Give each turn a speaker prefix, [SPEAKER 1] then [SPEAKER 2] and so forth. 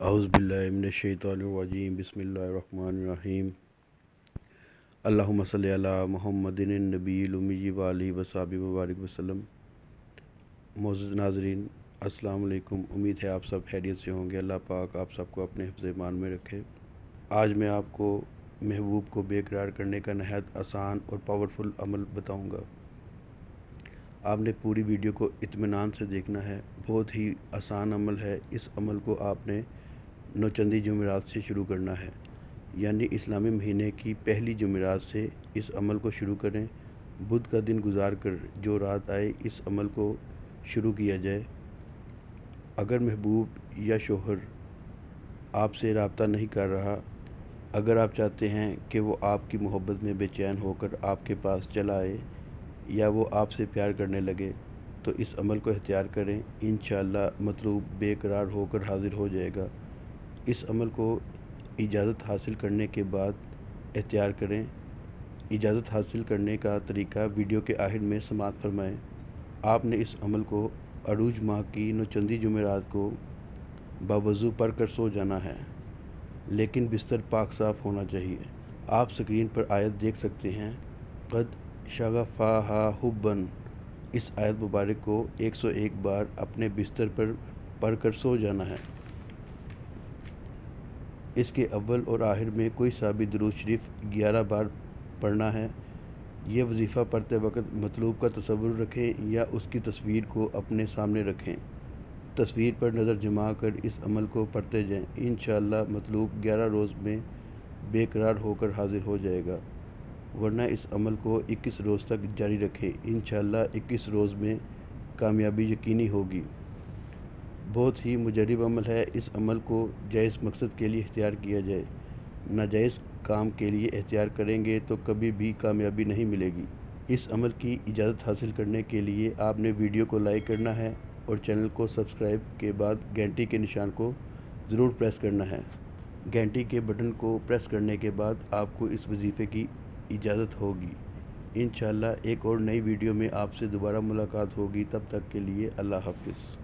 [SPEAKER 1] अऊज़ु बिल्लाहि मिनश्शैतानिर्रजीम बिस्मिल्लाहिर्रहमानिर्रहीम अल्लाहुम्मा सल्लि अला मुहम्मदिन नबील उम्मी व आलिहि व सहाबिहि व बारिक वसल्लम। मोअज़्ज़ज़ नाज़रीन, अस्सलाम वालेकुम। उम्मीद है आप सब खैरियत से होंगे। अल्लाह पाक आप सबको अपने हिफ्ज़ ईमान में रखे। आज मैं आपको महबूब को बेकरार करने का नहायत आसान और पावरफुल अमल बताऊंगा। आपने पूरी वीडियो को इत्मीनान से देखना है। बहुत ही आसान अमल है। इस अमल को आपने नौचंदी जुमेरात से शुरू करना है, यानी इस्लामी महीने की पहली जुमेरात से इस अमल को शुरू करें। बुध का दिन गुजार कर जो रात आए इस अमल को शुरू किया जाए। अगर महबूब या शोहर आपसे रब्ता नहीं कर रहा, अगर आप चाहते हैं कि वो आपकी मोहब्बत में बेचैन होकर आपके पास चला आए या वो आपसे प्यार करने लगे, तो इस अमल को इख्तियार करें। इंशाअल्लाह मतलूब बेकरार होकर हाजिर हो जाएगा। इस अमल को इजाज़त हासिल करने के बाद इख्तियार करें। इजाज़त हासिल करने का तरीका वीडियो के आखिर में समाअत फरमाएँ। आपने इस अमल को अरूज माह की नौचंदी जुमेरात को बावज़ू पढ़ कर सो जाना है, लेकिन बिस्तर पाक साफ़ होना चाहिए। आप स्क्रीन पर आयत देख सकते हैं, क़द शग़फ़हा हुब्बन। इस आयत मुबारक को 101 बार अपने बिस्तर पर पढ़ कर सो जाना है। इसके अव्वल और आखिर में कोई सा भी दुरूद शरीफ 11 बार पढ़ना है। ये वजीफ़ा पढ़ते वक्त मतलूब का तसव्वुर रखें या उसकी तस्वीर को अपने सामने रखें। तस्वीर पर नज़र जमा कर इस अमल को पढ़ते जाएं। इंशाअल्लाह मतलूब 11 रोज़ में बेकरार होकर हाजिर हो जाएगा, वरना इस अमल को 21 रोज़ तक जारी रखें। इंशाअल्लाह 21 रोज़ में कामयाबी यकीनी होगी। बहुत ही मुजरब अमल है। इस अमल को जायज़ मकसद के लिए इख्तियार किया जाए। नाजायज़ काम के लिए इख्तियार करेंगे तो कभी भी कामयाबी नहीं मिलेगी। इस अमल की इजाज़त हासिल करने के लिए आपने वीडियो को लाइक करना है और चैनल को सब्सक्राइब के बाद घंटी के निशान को ज़रूर प्रेस करना है। घंटी के बटन को प्रेस करने के बाद आपको इस वजीफ़े की इजाज़त होगी। इंशाअल्लाह एक और नई वीडियो में आपसे दोबारा मुलाकात होगी। तब तक के लिए अल्लाह हाफ़िज़।